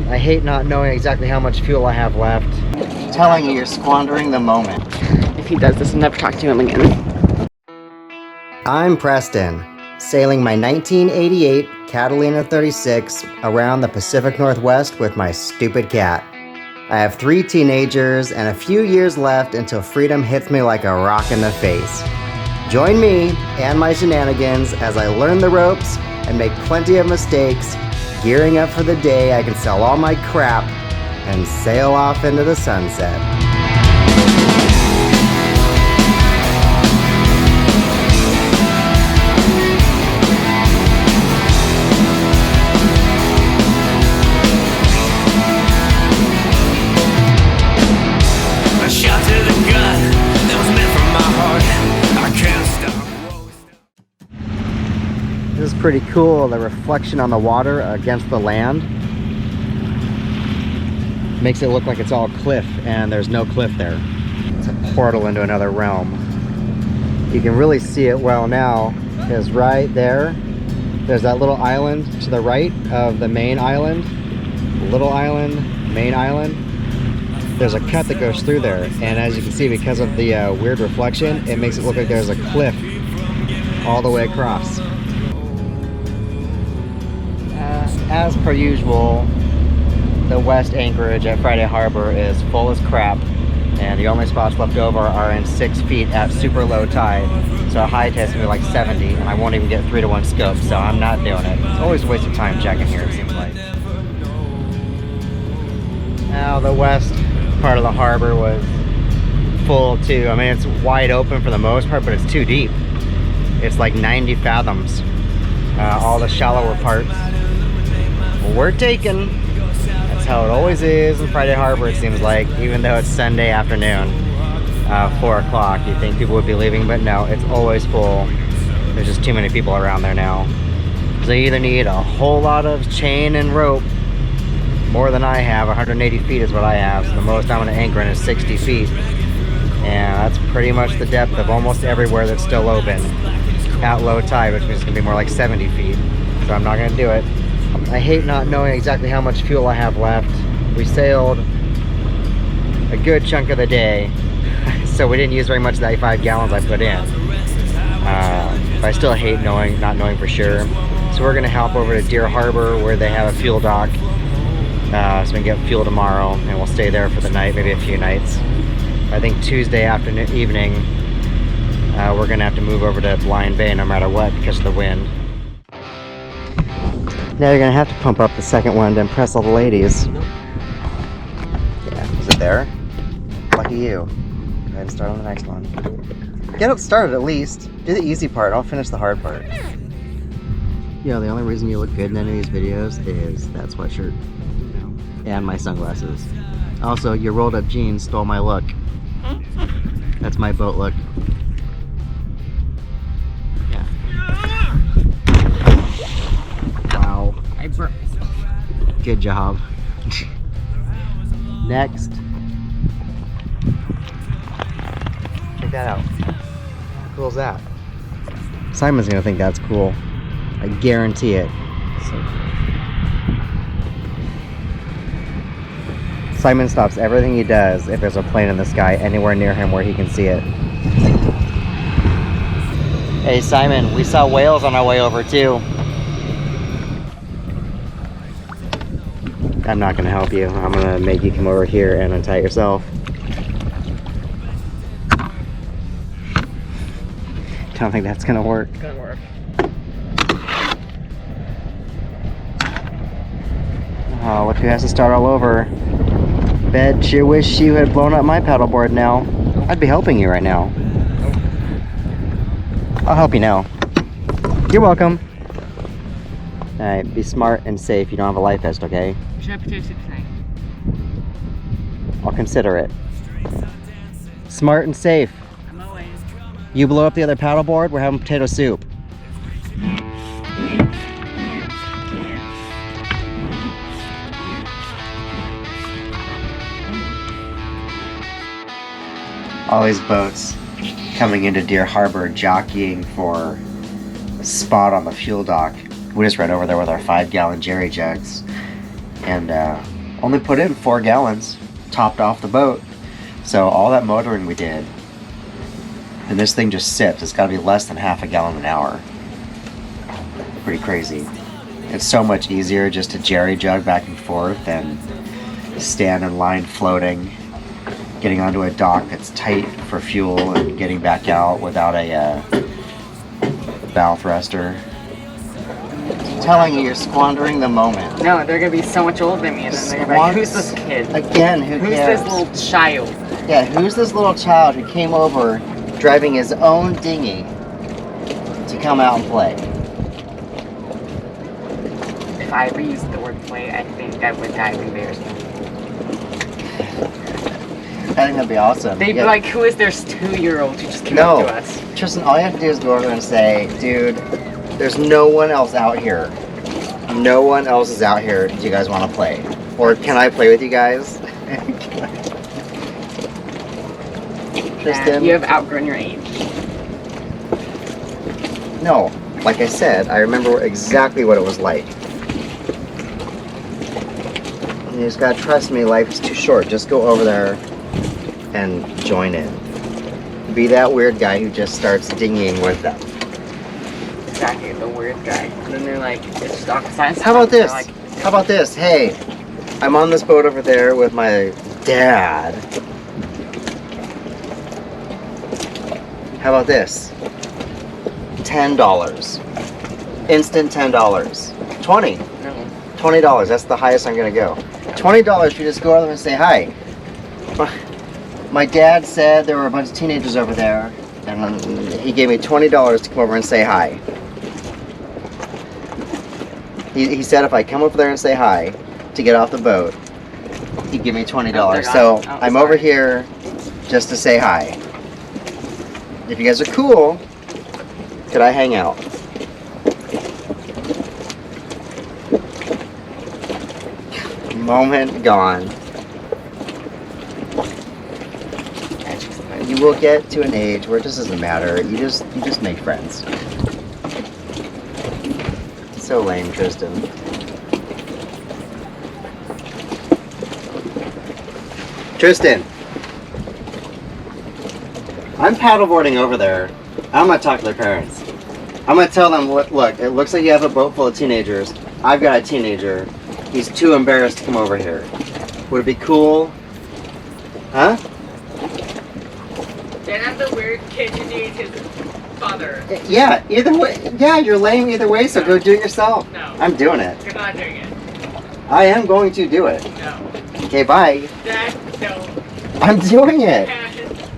I hate not knowing exactly how much fuel I have left. I'm telling you, you're squandering the moment. If he does this, I'll never talk to him again. I'm Preston, sailing my 1988 Catalina 36 around the Pacific Northwest with my stupid cat. I have 3 teenagers and a few years left until freedom hits me like a rock in the face. Join me and my shenanigans as I learn the ropes and make plenty of mistakes, gearing up for the day I can sell all my crap and sail off into the sunset. This is pretty cool, the reflection on the water against the land. Makes it look like it's all cliff, and there's no cliff there. It's a portal into another realm. You can really see it well now, because right there, there's that little island to the right of the main island. Little island, main island. There's a cut that goes through there, and as you can see, because of the weird reflection, it makes it look like there's a cliff all the way across. As per usual, the west anchorage at Friday Harbor is full as crap, and the only spots left over are in 6 feet at super low tide. So high tide's gonna be like 70, and I won't even get 3-to-1 scope, so I'm not doing it. It's always a waste of time checking here, it seems like. Now the west part of the harbor was full too. I mean, it's wide open for the most part, but it's too deep. It's like 90 fathoms. All the shallower parts we're taken. That's how it always is in Friday Harbor, it seems like, even though it's Sunday afternoon, 4 o'clock. You'd think people would be leaving, but no, it's always full. There's just too many people around there now. So you either need a whole lot of chain and rope, more than I have. 180 feet is what I have, so the most I'm going to anchor in is 60 feet. And that's pretty much the depth of almost everywhere that's still open at low tide, which means it's going to be more like 70 feet. So I'm not going to do it. I hate not knowing exactly how much fuel I have left. We sailed a good chunk of the day, so we didn't use very much of the 85 gallons I put in. But I still hate not knowing for sure. So we're going to hop over to Deer Harbor where they have a fuel dock. So we can get fuel tomorrow, and we'll stay there for the night, maybe a few nights. I think Tuesday evening, we're going to have to move over to Blind Bay no matter what because of the wind. Now you're going to have to pump up the second one to impress all the ladies. Yeah, is it there? Lucky you. Go ahead and start on the next one. Get it started at least. Do the easy part, I'll finish the hard part. Yeah, the only reason you look good in any of these videos is that sweatshirt. And my sunglasses. Also, your rolled up jeans stole my look. That's my boat look. Yeah. Wow. Good job. Next. Check that out. How cool is that? Simon's gonna think that's cool. I guarantee it. Simon stops everything he does if there's a plane in the sky anywhere near him where he can see it. Hey Simon, we saw whales on our way over too. I'm not gonna help you. I'm gonna make you come over here and untie yourself. Don't think that's gonna work. It's gonna work. Oh, look who has to start all over. Bet you wish you had blown up my paddleboard now. I'd be helping you right now. I'll help you now. You're welcome. Alright, be smart and safe. You don't have a life vest, okay? Should I potato soup tonight? I'll consider it. Smart and safe. I'm always. You blow up the other paddleboard, we're having potato soup. All these boats coming into Deer Harbor jockeying for a spot on the fuel dock. We just ran over there with our 5-gallon jerry jugs. and only put in 4 gallons, topped off the boat. So all that motoring we did, and this thing just sips. It's got to be less than half a gallon an hour. Pretty crazy. It's so much easier just to jerry jug back and forth than stand in line floating, getting onto a dock that's tight for fuel and getting back out without a bow thruster. I'm telling you, you're squandering the moment. No, they're gonna be so much older than me, and then they're gonna be like, who's this kid? Again, who's this little child? Yeah, who's this little child who came over driving his own dinghy to come out and play? If I ever used the word play, I think I would die of embarrassment. I think that'd be awesome. They'd be like, who is this 2-year-old who just came up to us? Tristan, all you have to do is go over there and say, dude, there's no one else out here. No one else is out here. Do you guys want to play? Or can I play with you guys? Tristan? You have outgrown your age. No. Like I said, I remember exactly what it was like. You just gotta trust me, life is too short. Just go over there and join in. Be that weird guy who just starts dinghying with them. Exactly, the weird guy. And then they're like, it's just awkward science. How about this? Like, How about this? Hey, I'm on this boat over there with my dad. How about this? $10. Instant $10. 20. no. $20. That's the highest I'm gonna go. $20 if you just go over there and say hi. My dad said there were a bunch of teenagers over there, and he gave me $20 to come over and say hi. He said if I come over there and say hi to get off the boat, he'd give me $20. So I'm over here just to say hi. If you guys are cool, could I hang out? Moment gone. You will get to an age where it just doesn't matter. You just make friends. So lame, Trystan. Trystan, I'm paddleboarding over there. I'm gonna talk to their parents. I'm gonna tell them, look, it looks like you have a boat full of teenagers. I've got a teenager. He's too embarrassed to come over here. Would it be cool? Huh? Then I'm the weird kid who needs his father. Yeah, either way. Yeah, you're lame either way, so go do it yourself. No. I'm doing it. You're not doing it. I am going to do it. No. Okay, bye. Dad, no. I'm doing it.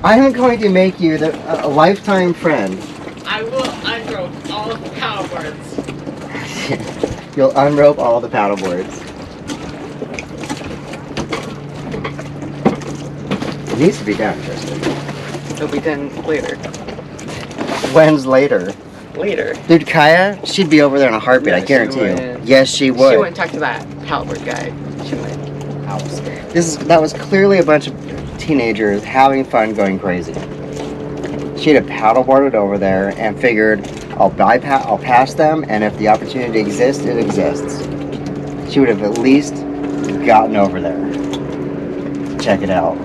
I am going to make you a lifetime friend. I will unrope all the paddleboards. You'll unrope all the paddleboards. It needs to be done, Trystan. It'll be done later. When's later? Later. Dude, Kaya, she'd be over there in a heartbeat, Yeah, I guarantee she you. would. Yes, she would. She wouldn't talk to that paddleboard guy. She went. I was scared. That was clearly a bunch of teenagers having fun, going crazy. She had paddleboarded over there and figured, I'll pass them, and if the opportunity exists, it exists. She would have at least gotten over there. Check it out.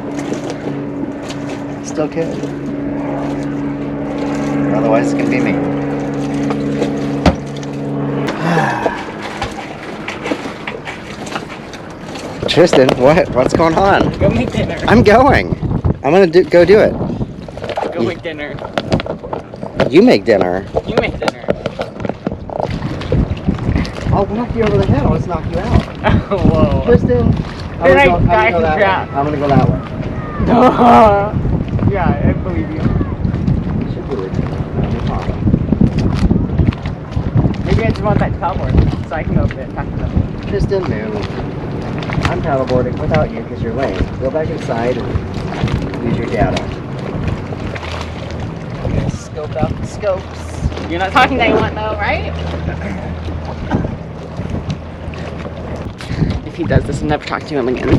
Still could. Otherwise, it's gonna be me. Trystan, what's going on? Go make dinner. I'm going. I'm gonna go do it. Go make dinner. You make dinner. You make dinner. I'll knock you over the head. I'll just knock you out. Whoa. Trystan, I'm gonna go that way. I'm gonna go that way. Yeah, I believe you. You should believe me. No problem. Maybe I just want that paddleboard so I can go over there and talk to them. Trystan, no. I'm paddleboarding without you because you're lame. Go back inside and use your data. Scope out the scopes. You're not talking to anyone though, right? If he does this, I'll never talk to him again.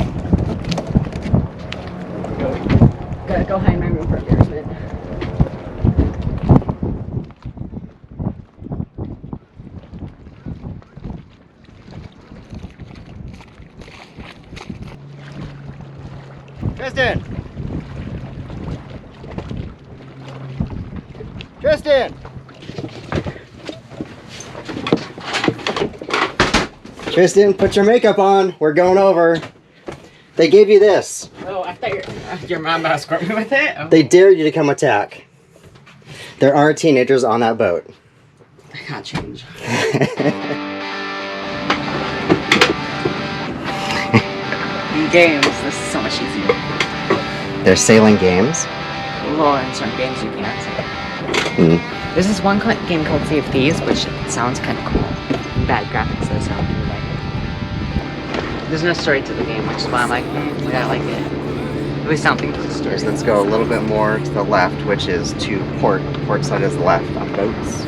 Gotta go hide in my room for embarrassment. Trystan! Trystan! Trystan, put your makeup on. We're going over. They gave you this. Oh, I thought your mom was squirt me with it. Oh. They dared you to come attack. There are teenagers on that boat. I can't change. In games, this is so much easier. They're sailing games. Well, in certain games you can't. There's this one game called Sea of Thieves, which sounds kind of cool. Bad graphics, though, so I don't really like it. There's no story to the game, which is why I'm like, I like it. At least I don't think there's a story. Let's go a little bit more to the left, which is to port. Port side is left on boats.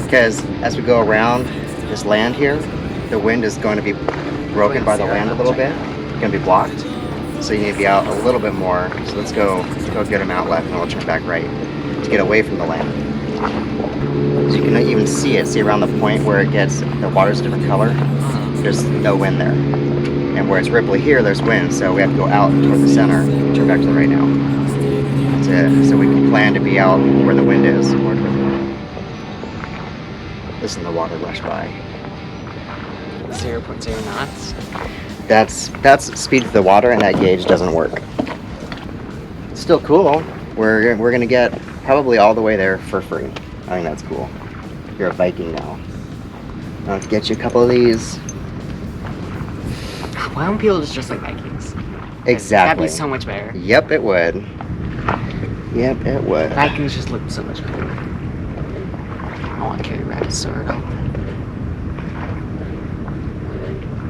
Because as we go around this land here, the wind is going to be broken by the land a little bit. It's going to be blocked. So you need to be out a little bit more. So let's go get them out left and we'll turn back right to get away from the land. So you can even see it. See around the point where it gets, the water's a different color. There's no wind there. And where it's ripply here, there's wind. So we have to go out toward the center and turn back to the right now. So we can plan to be out where the wind is. Listen to the water rush by. 0.0 knots. That's speed to the water, and that gauge doesn't work. It's still cool. We're gonna get probably all the way there for free. I think that's cool. You're a Viking now. I'll get you a couple of these. Why don't people just dress like Vikings? Exactly. That'd be so much better. Yep, it would. Yep, it would. Vikings just look so much better. I want to carry around a sword.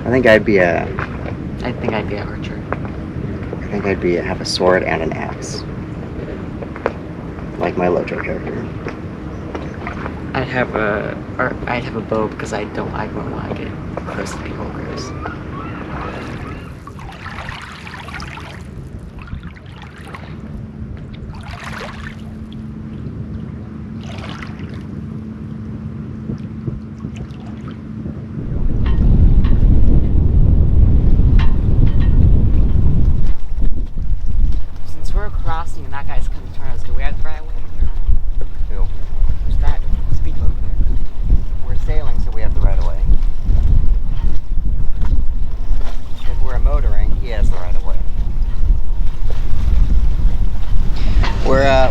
I think I'd be a archer. I think I'd have a sword and an axe. Like my Lojo character. I'd have a bow because I wouldn't want to get close to people gross. Since we're crossing and that guy's coming to turn us, do we have the right way? Who? There's that speedboat over there. We're sailing, so we have the right of way. If we're motoring, he has the right of way.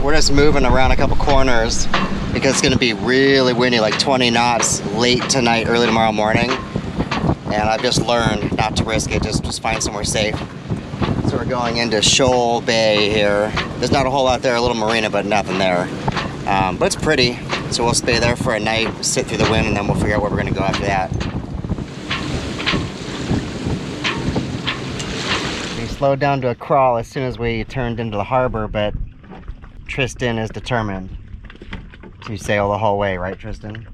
We're just moving around a couple corners because it's going to be really windy, like 20 knots late tonight, early tomorrow morning. And I've just learned not to risk it, just find somewhere safe. So we're going into Shoal Bay here. There's not a whole lot there, a little marina, but nothing there. But it's pretty, so we'll stay there for a night, sit through the wind, and then we'll figure out where we're going to go after that. We slowed down to a crawl as soon as we turned into the harbor, but Trystan is determined to sail the whole way, right, Trystan?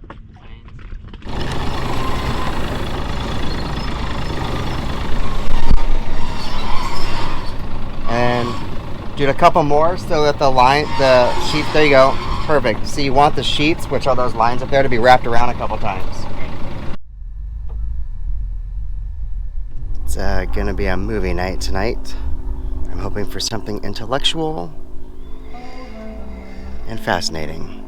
And do a couple more so that the sheets, there you go, perfect. So you want the sheets, which are those lines up there, to be wrapped around a couple times. It's gonna be a movie night tonight. I'm hoping for something intellectual and fascinating.